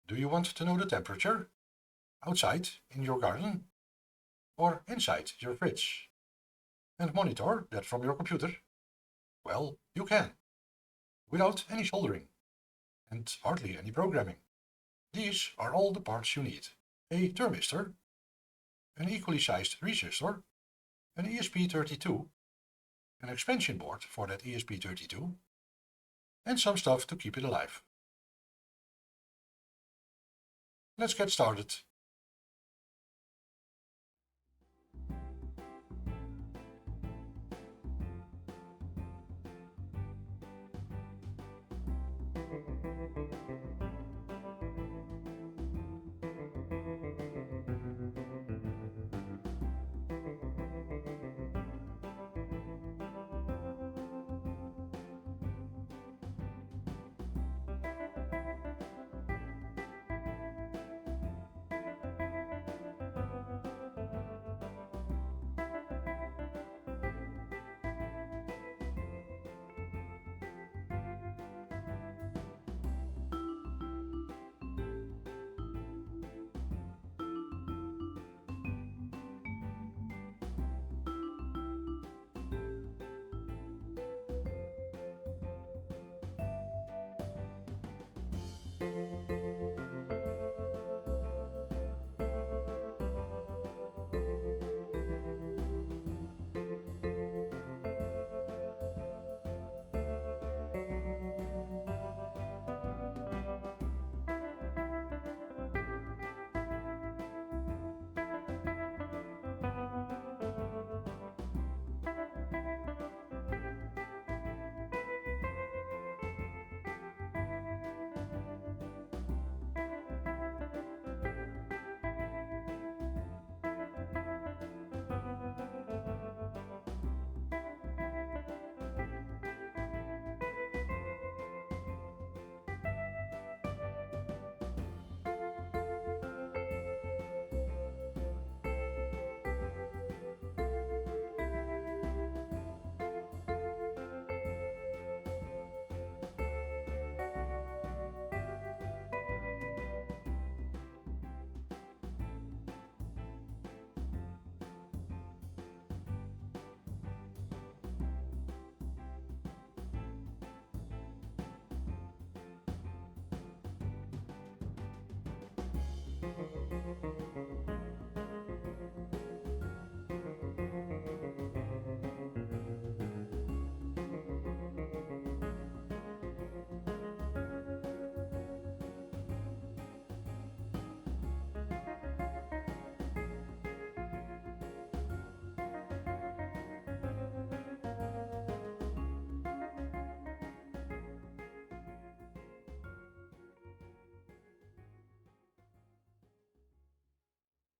Do you want to know the temperature? Outside, in your garden? Or inside your fridge? And monitor that from your computer? Well, you can, without any soldering, and hardly any programming. These are all the parts you need. A thermistor, an equally sized resistor, an ESP32, an expansion board for that ESP32, and some stuff to keep it alive. Let's get started